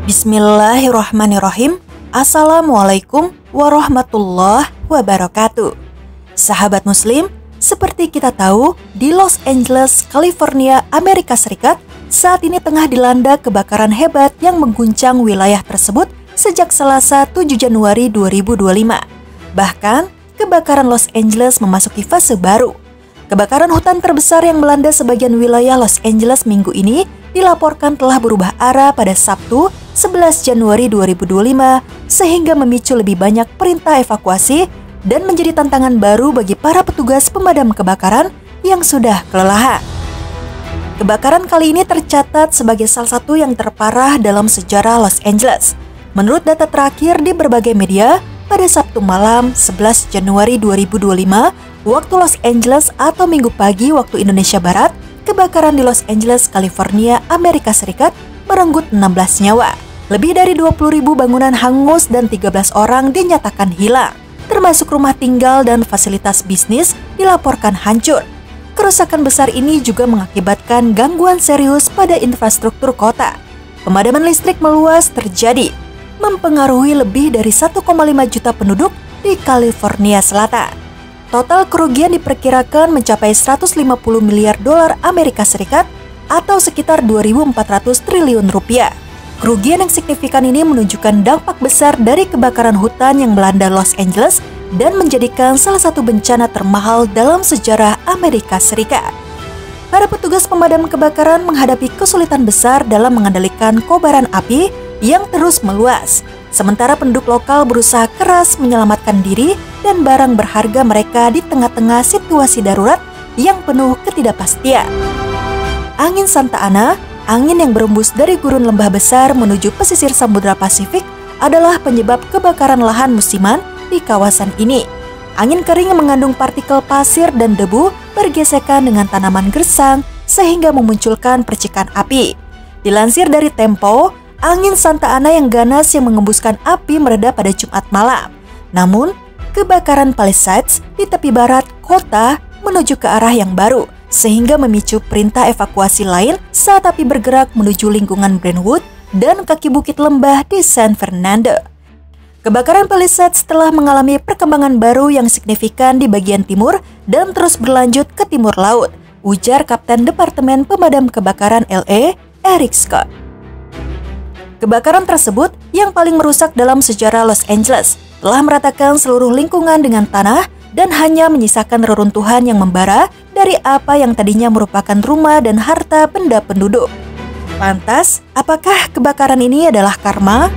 Bismillahirrahmanirrahim. Assalamualaikum warahmatullahi wabarakatuh. Sahabat Muslim, seperti kita tahu, di Los Angeles, California, Amerika Serikat, saat ini tengah dilanda kebakaran hebat yang mengguncang wilayah tersebut sejak Selasa 7 Januari 2025. Bahkan, kebakaran Los Angeles memasuki fase baru. Kebakaran hutan terbesar yang melanda sebagian wilayah Los Angeles minggu ini dilaporkan telah berubah arah pada Sabtu 11 Januari 2025 sehingga memicu lebih banyak perintah evakuasi dan menjadi tantangan baru bagi para petugas pemadam kebakaran yang sudah kelelahan. Kebakaran kali ini tercatat sebagai salah satu yang terparah dalam sejarah Los Angeles. Menurut data terakhir di berbagai media, pada Sabtu malam 11 Januari 2025, waktu Los Angeles atau Minggu pagi waktu Indonesia Barat, kebakaran di Los Angeles, California, Amerika Serikat merenggut 16 nyawa. Lebih dari 20.000 bangunan hangus dan 13 orang dinyatakan hilang, termasuk rumah tinggal dan fasilitas bisnis dilaporkan hancur. Kerusakan besar ini juga mengakibatkan gangguan serius pada infrastruktur kota. Pemadaman listrik meluas terjadi, mempengaruhi lebih dari 1,5 juta penduduk di California Selatan. Total kerugian diperkirakan mencapai 150 miliar dolar Amerika Serikat atau sekitar 2.400 triliun rupiah. Kerugian yang signifikan ini menunjukkan dampak besar dari kebakaran hutan yang melanda Los Angeles dan menjadikan salah satu bencana termahal dalam sejarah Amerika Serikat. Para petugas pemadam kebakaran menghadapi kesulitan besar dalam mengendalikan kobaran api yang terus meluas, sementara penduduk lokal berusaha keras menyelamatkan diri dan barang berharga mereka di tengah-tengah situasi darurat yang penuh ketidakpastian. Angin Santa Ana, angin yang berembus dari gurun lembah besar menuju pesisir Samudra Pasifik, adalah penyebab kebakaran lahan musiman di kawasan ini. Angin kering yang mengandung partikel pasir dan debu bergesekan dengan tanaman gersang sehingga memunculkan percikan api. Dilansir dari Tempo, angin Santa Ana yang ganas yang mengembuskan api mereda pada Jumat malam. Namun, kebakaran Palisades di tepi barat kota menuju ke arah yang baru, sehingga memicu perintah evakuasi lain saat api bergerak menuju lingkungan Brentwood dan kaki bukit lembah di San Fernando. Kebakaran Palisades telah mengalami perkembangan baru yang signifikan di bagian timur dan terus berlanjut ke timur laut, ujar Kapten Departemen Pemadam Kebakaran LA, Eric Scott. Kebakaran tersebut yang paling merusak dalam sejarah Los Angeles telah meratakan seluruh lingkungan dengan tanah dan hanya menyisakan reruntuhan yang membara dari apa yang tadinya merupakan rumah dan harta benda penduduk. Lantas, apakah kebakaran ini adalah karma?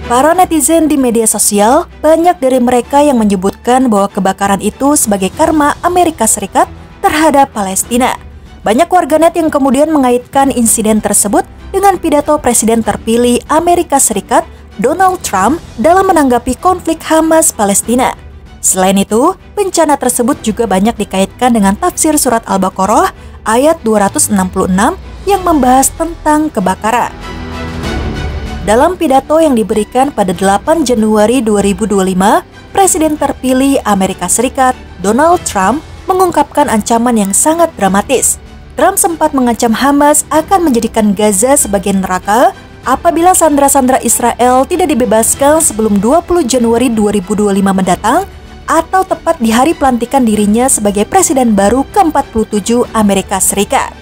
Para netizen di media sosial, banyak dari mereka yang menyebutkan bahwa kebakaran itu sebagai karma Amerika Serikat terhadap Palestina. Banyak warganet yang kemudian mengaitkan insiden tersebut dengan pidato Presiden terpilih Amerika Serikat, Donald Trump, dalam menanggapi konflik Hamas-Palestina. Selain itu, bencana tersebut juga banyak dikaitkan dengan tafsir surat Al-Baqarah ayat 266 yang membahas tentang kebakaran. Dalam pidato yang diberikan pada 8 Januari 2025, Presiden terpilih Amerika Serikat, Donald Trump, mengungkapkan ancaman yang sangat dramatis. Trump sempat mengancam Hamas akan menjadikan Gaza sebagai neraka apabila sandera-sandera Israel tidak dibebaskan sebelum 20 Januari 2025 mendatang atau tepat di hari pelantikan dirinya sebagai presiden baru ke-47 Amerika Serikat.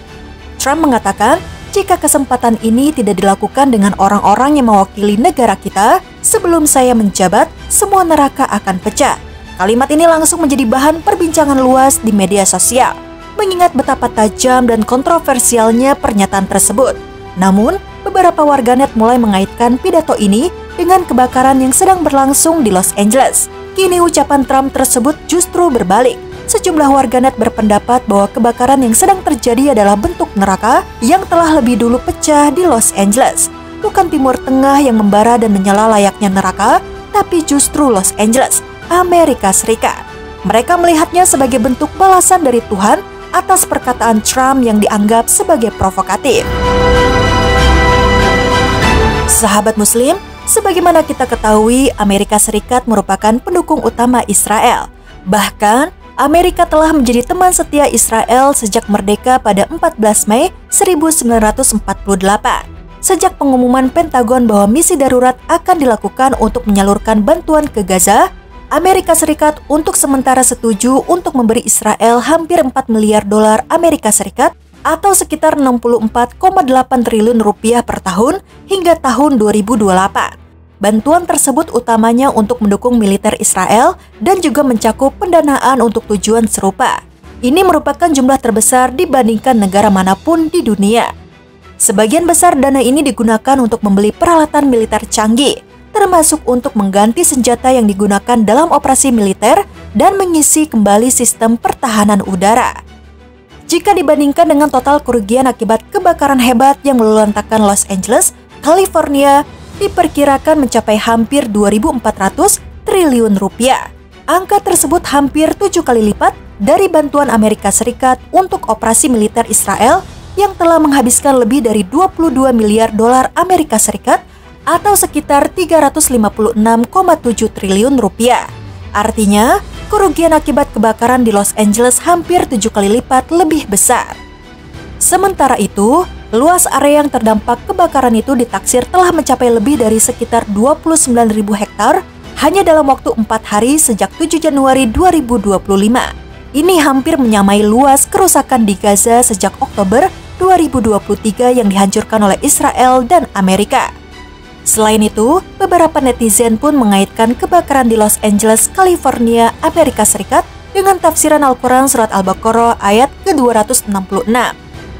Trump mengatakan, jika kesempatan ini tidak dilakukan dengan orang-orang yang mewakili negara kita, sebelum saya menjabat, semua neraka akan pecah. Kalimat ini langsung menjadi bahan perbincangan luas di media sosial, mengingat betapa tajam dan kontroversialnya pernyataan tersebut. Namun, beberapa warganet mulai mengaitkan pidato ini dengan kebakaran yang sedang berlangsung di Los Angeles. Kini ucapan Trump tersebut justru berbalik. Sejumlah warganet berpendapat bahwa kebakaran yang sedang terjadi adalah bentuk neraka yang telah lebih dulu pecah di Los Angeles. Bukan Timur Tengah yang membara dan menyala layaknya neraka, tapi justru Los Angeles, Amerika Serikat. Mereka melihatnya sebagai bentuk balasan dari Tuhan atas perkataan Trump yang dianggap sebagai provokatif. Sahabat Muslim, sebagaimana kita ketahui, Amerika Serikat merupakan pendukung utama Israel. Bahkan, Amerika telah menjadi teman setia Israel sejak merdeka pada 14 Mei 1948. sejak pengumuman Pentagon bahwa misi darurat akan dilakukan untuk menyalurkan bantuan ke Gaza, Amerika Serikat untuk sementara setuju untuk memberi Israel hampir 4 miliar dolar Amerika Serikat atau sekitar 64,8 triliun rupiah per tahun hingga tahun 2028. Bantuan tersebut utamanya untuk mendukung militer Israel dan juga mencakup pendanaan untuk tujuan serupa. Ini merupakan jumlah terbesar dibandingkan negara manapun di dunia. Sebagian besar dana ini digunakan untuk membeli peralatan militer canggih, termasuk untuk mengganti senjata yang digunakan dalam operasi militer dan mengisi kembali sistem pertahanan udara. Jika dibandingkan dengan total kerugian akibat kebakaran hebat yang meluluhlantakkan Los Angeles, California, diperkirakan mencapai hampir 2.400 triliun rupiah. Angka tersebut hampir 7 kali lipat dari bantuan Amerika Serikat untuk operasi militer Israel yang telah menghabiskan lebih dari 22 miliar dolar Amerika Serikat atau sekitar 356,7 triliun rupiah. Artinya, kerugian akibat kebakaran di Los Angeles hampir 7 kali lipat lebih besar. Sementara itu, luas area yang terdampak kebakaran itu ditaksir telah mencapai lebih dari sekitar 29.000 hektar hanya dalam waktu 4 hari sejak 7 Januari 2025. Ini hampir menyamai luas kerusakan di Gaza sejak Oktober 2023 yang dihancurkan oleh Israel dan Amerika. Selain itu, beberapa netizen pun mengaitkan kebakaran di Los Angeles, California, Amerika Serikat dengan tafsiran Al-Quran Surat Al-Baqarah ayat ke-266.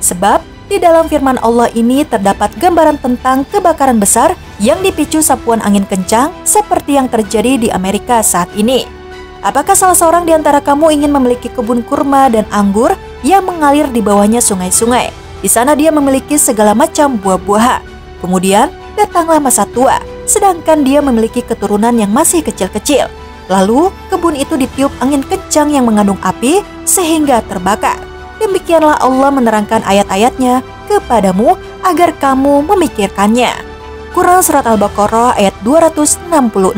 Sebab, di dalam firman Allah ini terdapat gambaran tentang kebakaran besar yang dipicu sapuan angin kencang seperti yang terjadi di Amerika saat ini. Apakah salah seorang di antara kamu ingin memiliki kebun kurma dan anggur yang mengalir di bawahnya sungai-sungai? Di sana dia memiliki segala macam buah-buahan. Kemudian, datanglah masa tua, sedangkan dia memiliki keturunan yang masih kecil-kecil. Lalu, kebun itu ditiup angin kencang yang mengandung api sehingga terbakar. Demikianlah Allah menerangkan ayat-ayatnya kepadamu agar kamu memikirkannya. Quran Surat Al-Baqarah ayat 266.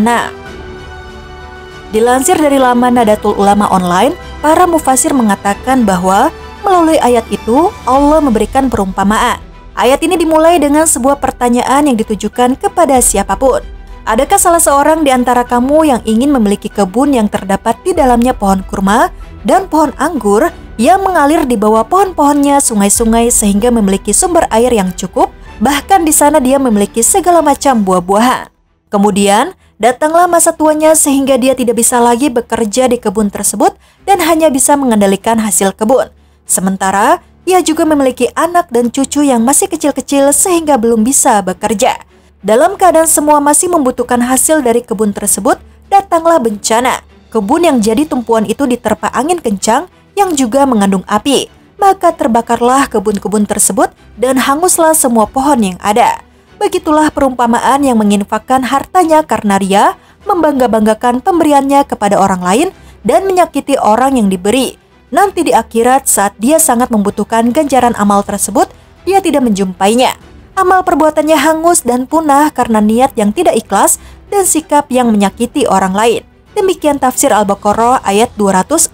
Dilansir dari laman Nadatul Ulama Online, para mufasir mengatakan bahwa melalui ayat itu Allah memberikan perumpamaan. Ayat ini dimulai dengan sebuah pertanyaan yang ditujukan kepada siapapun. Adakah salah seorang di antara kamu yang ingin memiliki kebun yang terdapat di dalamnya pohon kurma dan pohon anggur yang mengalir di bawah pohon-pohonnya sungai-sungai sehingga memiliki sumber air yang cukup, bahkan di sana dia memiliki segala macam buah-buahan. Kemudian, datanglah masa tuanya sehingga dia tidak bisa lagi bekerja di kebun tersebut dan hanya bisa mengendalikan hasil kebun. Sementara, ia juga memiliki anak dan cucu yang masih kecil-kecil sehingga belum bisa bekerja. Dalam keadaan semua masih membutuhkan hasil dari kebun tersebut, datanglah bencana. Kebun yang jadi tumpuan itu diterpa angin kencang yang juga mengandung api. Maka terbakarlah kebun-kebun tersebut dan hanguslah semua pohon yang ada. Begitulah perumpamaan yang menginfakkan hartanya karena ria, membangga-banggakan pemberiannya kepada orang lain, dan menyakiti orang yang diberi. Nanti di akhirat saat dia sangat membutuhkan ganjaran amal tersebut, dia tidak menjumpainya. Amal perbuatannya hangus dan punah karena niat yang tidak ikhlas dan sikap yang menyakiti orang lain. Demikian tafsir Al-Baqarah ayat 266.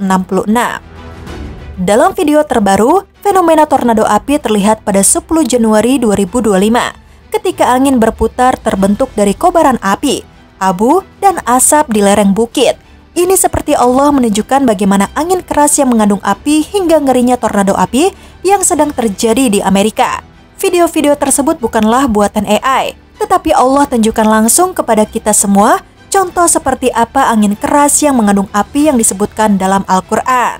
Dalam video terbaru, fenomena tornado api terlihat pada 10 Januari 2025. Ketika angin berputar terbentuk dari kobaran api, abu, dan asap di lereng bukit. Ini seperti Allah menunjukkan bagaimana angin keras yang mengandung api hingga ngerinya tornado api yang sedang terjadi di Amerika. Video-video tersebut bukanlah buatan AI, tetapi Allah tunjukkan langsung kepada kita semua contoh seperti apa angin keras yang mengandung api yang disebutkan dalam Al-Quran.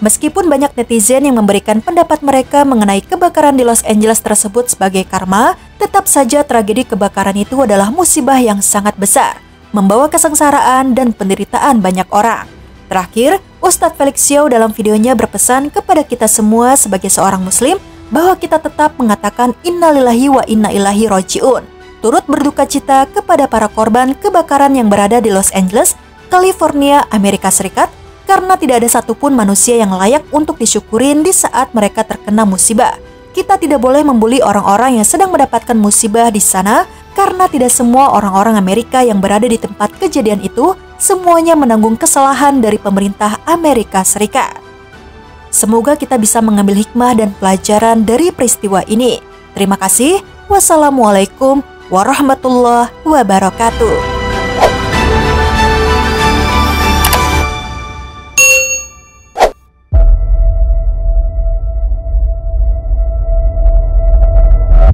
Meskipun banyak netizen yang memberikan pendapat mereka mengenai kebakaran di Los Angeles tersebut sebagai karma, tetap saja tragedi kebakaran itu adalah musibah yang sangat besar, membawa kesengsaraan dan penderitaan banyak orang. Terakhir, Ustadz Felix Xiao dalam videonya berpesan kepada kita semua sebagai seorang muslim bahwa kita tetap mengatakan innalillahi wa inna ilaihi raji'un, turut berduka cita kepada para korban kebakaran yang berada di Los Angeles, California, Amerika Serikat, karena tidak ada satupun manusia yang layak untuk disyukurin di saat mereka terkena musibah. Kita tidak boleh membuli orang-orang yang sedang mendapatkan musibah di sana, karena tidak semua orang-orang Amerika yang berada di tempat kejadian itu semuanya menanggung kesalahan dari pemerintah Amerika Serikat. Semoga kita bisa mengambil hikmah dan pelajaran dari peristiwa ini. Terima kasih. Wassalamualaikum warahmatullahi wabarakatuh.